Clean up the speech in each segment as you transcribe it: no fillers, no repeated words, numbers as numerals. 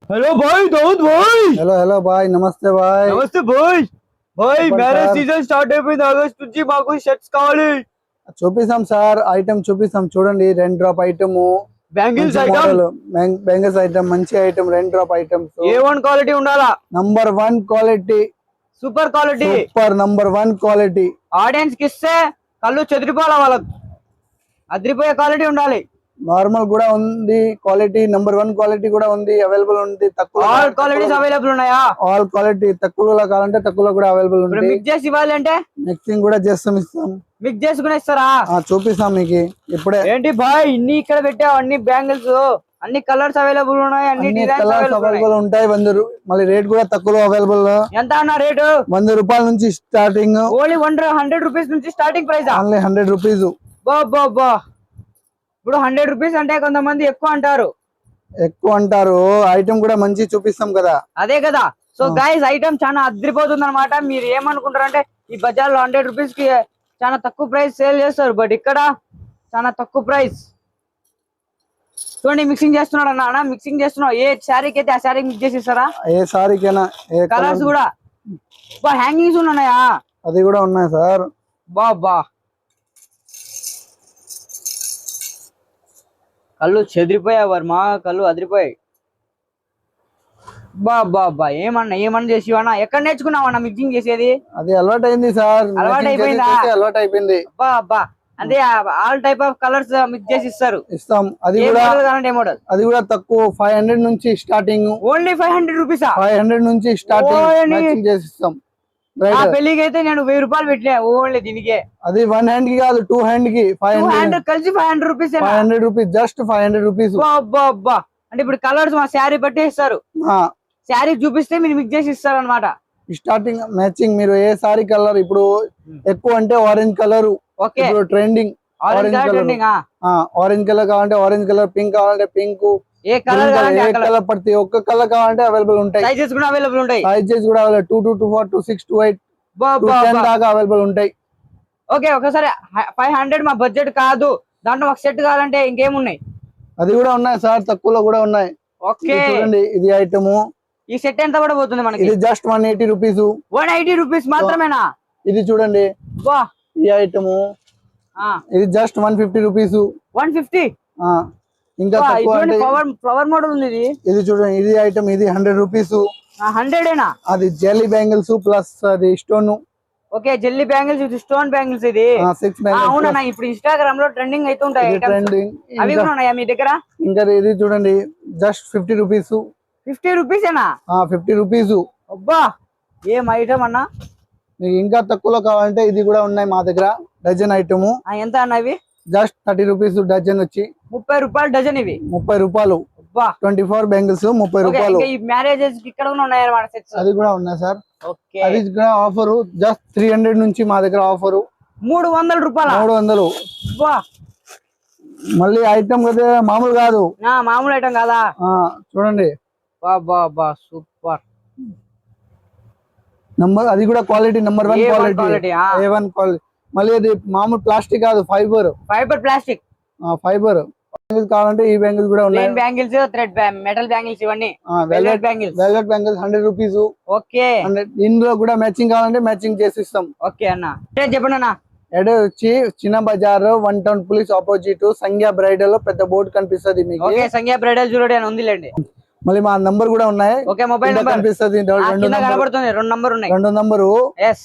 Hello भाई दाऊद भाई। Hello hello भाई, नमस्ते भाई। నమస్తే బాయ్. బాయ్ చెప్పండి మ్యారేజ్ సార్. సీజన్ స్టార్ట్ అయిపోయింది. ఆగస్ట్ నుంచి మాకు షర్ట్స్ కావాలి. చూపిస్తాం సార్, ఐటమ్ చూపిస్తాం చూడండి. రెయిన్ డ్రాప్ ఐటమ్, బ్యాంగిల్స్ మంచి ఐటమ్ మోడల్, బెంగల్స్ ఐటమ్, మంచి item, rain drop items. A1 quality ఉండాలా. Number 1 quality, super quality. Super number 1 quality. Audience కి ఇస్తే కళ్ళు చెదిరిపోవాలా వాళ్ళకు. అదిరిపోయే క్వాలిటీ ఉండాలి. నార్మల్ కూడా ఉంది క్వాలిటీ, నంబర్ 1 క్వాలిటీ కూడా ఉంది, అవైలబుల్ ఉంది. తక్కువ ఆల్ క్వాలిటీస్ అవైలబుల్ ఉన్నాయా? ఆల్ క్వాలిటీ, తక్కువలో కావాలంటే తక్కువలో కూడా అవైలబుల్ ఇప్పుడు ఉంది. మిక్స్ చేసి ఇవ్వాలి అంటే మిక్సింగ్ కూడా చేస్తాం, ఇస్తాం. మిక్స్ చేసుకుని ఇస్తారా? చూపిస్తాం మీకు ఇప్పుడే. ఏంటి బాయ్ ఇన్ని ఇక్కడ పెట్టావు? అన్ని బ్యాంగిల్స్, అన్ని కలర్స్ అవైలబుల్ ఉన్నాయి, అన్ని డిజైన్స్ కలర్స్ అవైలబుల్ ఉంటాయి. మళ్ళీ రేట్ కూడా తక్కువలో అవైలబుల్. ఎంత అన్న రేటు? 100 రూపాయల నుంచి స్టార్టింగ్. ఓన్లీ 100 రూపీస్ నుంచి స్టార్టింగ్ ప్రైస్. Only 100 rupees. బా ఇప్పుడు 100 రూపీస్ అంటే కొంతమంది ఎక్కువ అంటారు. ఎక్కువ అంటారు, ఐటమ్ కూడా మంచి చూపిస్తాం కదా. అదే కదా. సో గైస్ ఐటమ్ చాలా అదిరిపోతుంది అనమాట. మీరు ఏమనుకుంటారంటే ఈ బజార్ లో 100 రూపీస్ కి చాలా తక్కువ ప్రైస్ సేల్ చేస్తారు, బట్ ఇక్కడ చాలా తక్కువ ప్రైస్. చూడండి మిక్సింగ్ చేస్తున్నాడు అన్న, మిక్సింగ్ చేస్తున్నావు. ఏ శారీకి అయితే ఆ శారీ మిక్స్ చేసి ఇస్తారా? ఏ శారీకైనా, ఏ కలర్స్ కూడా హ్యాంగింగ్స్ ఉన్నాయా? అది కూడా ఉన్నాయి సార్. బా కళ్ళు చెదిరిపోయా వర్మ, కళ్ళు అదిరిపోయాయి. బా ఏమన్నా చేసివన్నా? ఎక్కడ నేర్చుకున్నావన్నా మిక్సింగ్ చేసేది? అది అలవాటు అయింది సార్. అలవాటు అయిపోయిందా? అలవాటు అయిపోయింది. బా అంటే all type of colours mix చేసి ఇస్తారు. ఇస్తాం. అది మోడల్ అది కూడా తక్కువ 500 నుంచి స్టార్టింగ్. ఓన్లీ 500 రూపీసా? 500 నుంచి స్టార్టింగ్ చేసి ఇస్తాం. పెళ్లికి అయితే నేను 1000 రూపాయలు పెట్టినా ఓన్లీ దీనికి. అది 1 హ్యాండ్ కి కాదు, 2 హ్యాండ్ కి 500 కలిసి 500 రూపీస్. 500 rupees, just 500 rupees. బా అంటే ఇప్పుడు కలర్స్ మా శారీ బట్టి ఇస్తారు. శారీ చూపిస్తే మీరు మిక్స్ చేసి ఇస్తారు అనమాట. స్టార్టింగ్ మ్యాచింగ్ మీరు ఏ సారీ కలర్ ఇప్పుడు ఎక్కువ అంటే ఆరెంజ్ కలర్ ఇప్పుడు ట్రెండింగ్. ఆరెంజ్ కలర్ కావాలంటే ఆరెంజ్ కలర్, పింక్ కావాలంటే పింక్, ఏ కలర్ కలర్ ప్రతి ఒక్క కలర్ కావాలంటే అవైలబుల్ ఉంటాయి. సైజెస్ కూడా అవైలబుల్ ఉంటాయి. సైజెస్ కూడా 2 to 2 4 to 6 to 8 10 దాకా అవైలబుల్ ఉంటాయి. ఓకే ఒకసారి 500 మా బడ్జెట్ కాదు, దాంట్లో ఒక సెట్ కావాలంటే ఇంకేమున్నాయి? అది కూడా ఉన్నాయి సార్, తక్కువలో కూడా ఉన్నాయి. ఓకే చూడండి, ఇది ఐటమ్. ఈ సెట్ ఎంత కూడా పోతుంది మనకి? ఇది జస్ట్ 180 రూపీస్. 180 రూపీస్ మాత్రమేనా? ఇది చూడండి, వా ఈ ఐటమ్ ఇది జస్ట్ 150 రూపీస్. 150. ఇంకా తక్కువ అంటే ఫ్లవర్ మోడల్ ఉంది. ఇది చూడండి, ఇది ఐటమ్, ఇది 100 రూపీస్. 100ఏనా? అది జెల్లీ బ్యాంగిల్స్ ప్లస్ అది స్టోన్. ఓకే జెల్లీ బ్యాంగిల్స్, ఇది స్టోన్ బ్యాంగిల్స్. ఇది 6 బ్యాంగిల్స్. అవునా? ఇప్పుడు ఇన్స్టాగ్రామ్ లో ట్రెండింగ్ అయితే ఉంటాయి. అవి కూడా ఉన్నాయా మీ దగ్గర? ఇంకా ఇది చూడండి, జస్ట్ 50 రూపీస్. 50 రూపీసేనా? 50 రూపీస్. అబ్బా ఏం ఐటమ్ అన్నా. మీకు ఇంకా తక్కువలో కావాలంటే ఇది కూడా ఉన్నాయి మా దగ్గర. Dozen item. ఎంత అన్న ఇవి? జస్ట్ 30 రూపీస్ డజన్ వచ్చి 30 రూపాయలు డజన్. ఇవి 30 రూపాయలు. 24 బ్యాంగిల్స్ 30 రూపాయలు. ఈ మ్యారేజెస్ ఇక్కడ కూడా ఉన్నాయి అన్నమాట సెట్స్. అది కూడా ఉన్నాయి సార్. ఓకే అది కూడా ఆఫర్ జస్ట్ 300 నుంచి మా దగ్గర ఆఫర్ 300 రూపాయలు. 300. వా మళ్ళీ ఐటమ్ కదా, మామూలు కాదు. మామూలు ఐటమ్ కాదా? చూడండి, బా సూపర్ నంబర్. అది కూడా quality number 1 quality. A1 quality. మళ్ళీ అది మామూలు ప్లాస్టిక్ కాదు, ఫైబర్ ప్లాస్టిక్. ఫైబర్ కావాలంటే ఈ బ్యాంగిల్స్ కూడా ఉన్నాయి. బ్యాంగిల్స్, థ్రెడ్ మెటల్ బ్యాంగిల్స్, ఇవన్నీ వెల్వెట్ బ్యాంగిల్స్. 100 రూపీస్. ఓకే ఇందులో కూడా మ్యాచింగ్ కావాలంటే మ్యాచింగ్ చేసి ఇస్తాం. ఓకే అన్న చెప్పండి అన్న. అడ్రస్ వచ్చి చిన్న బజార్ 1 టౌన్ పోలీస్ ఆపోజిట్ సంధ్య బ్రైడల్ పెద్ద బోర్డు కనిపిస్తుంది మీకు. ఓకే సంధ్య బ్రైడల్ జ్యువెలరీ అని ఉందిలేండి. మళ్ళీ మా నంబర్ కూడా ఉన్నాయి. ఓకే మొబైల్ నంబర్ కనిపిస్తుంది. 2 నంబర్ ఉన్నాయి. 2 నంబరు.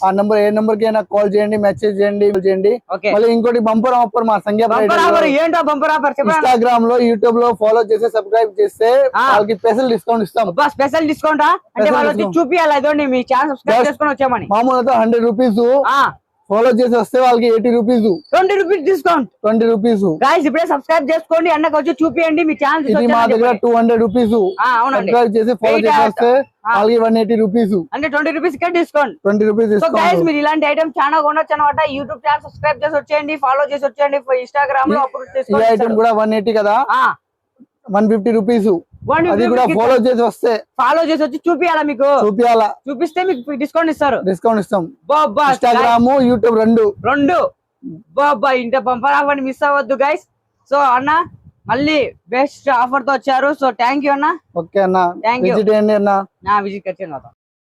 ఆ నంబర్ ఏ నంబర్ కి అయినా కాల్ చేయండి, మెసేజ్ చేయండి. మళ్ళీ ఇంకోటి బంపర్ ఆఫర్ మా సంధ్య బ్రైడల్. ఏంటో బంపర్ ఆఫర్? ఇన్స్టాగ్రామ్ లో, యూట్యూబ్ లో ఫాలో చేసి సబ్స్క్రైబ్ చేస్తే వాళ్ళకి స్పెషల్ డిస్కౌంట్ ఇస్తాం. స్పెషల్ డిస్కౌంట్ అంటే వాళ్ళకి చూపియాలి. అదోండి మీ ఛానల్ సబ్స్క్రైబ్ చేసుకొని వచ్చామని. మామూలుగా 100 రూపీస్ ఫాలో చేసి వస్తే వాళ్ళకి 80 rupees, 20 rupees discount. 20 rupees. Guys ఇప్పుడే సబ్స్క్రైబ్ చేసుకోండి, అన్నకు వచ్చి చూపియండి మీ ఛానల్. ఇది మా దగ్గర 200 రూపీస్. సబ్స్క్రైబ్ చేసి ఫాలో చేసి వస్తే వాళ్ళకి 180 రూపీస్. అంటే 20 రూపీస్ కి డిస్కౌంట్. 20 rupees discount. గైస్ మీరు ఇలాంటి ఐటమ్ చాలా కొనొచ్చు అన్నమాట. యూట్యూబ్ ఛానల్ సబ్స్క్రైబ్ చేసి వచ్చేయండి, ఫాలో చేసి వచ్చేయండి. ఇన్స్టాగ్రామ్ లో అప్లోడ్ చేసుకోండి. ఈ ఐటమ్ కూడా 180 కదా, 150 రూపీస్. అది కూడా ఫాలో చేసి వస్తే, ఫాలో చేసి వచ్చి చూపియాలా మీకు? చూపిస్తే మీకు డిస్కౌంట్ ఇస్తారు. డిస్కౌంట్ ఇస్తాం. ఇన్స్టాగ్రామ్, యూట్యూబ్ రెండు. బాబా ఇంత పంపరావని మిస్ అవ్వద్దు గైస్. సో అన్న మళ్ళీ బెస్ట్ ఆఫర్ తో వచ్చారు. సో థ్యాంక్ యూ అన్న. ఓకే అన్న, థ్యాంక్ యూ. విజిట్ చేయండి అన్న. విజిట్ వచ్చాను.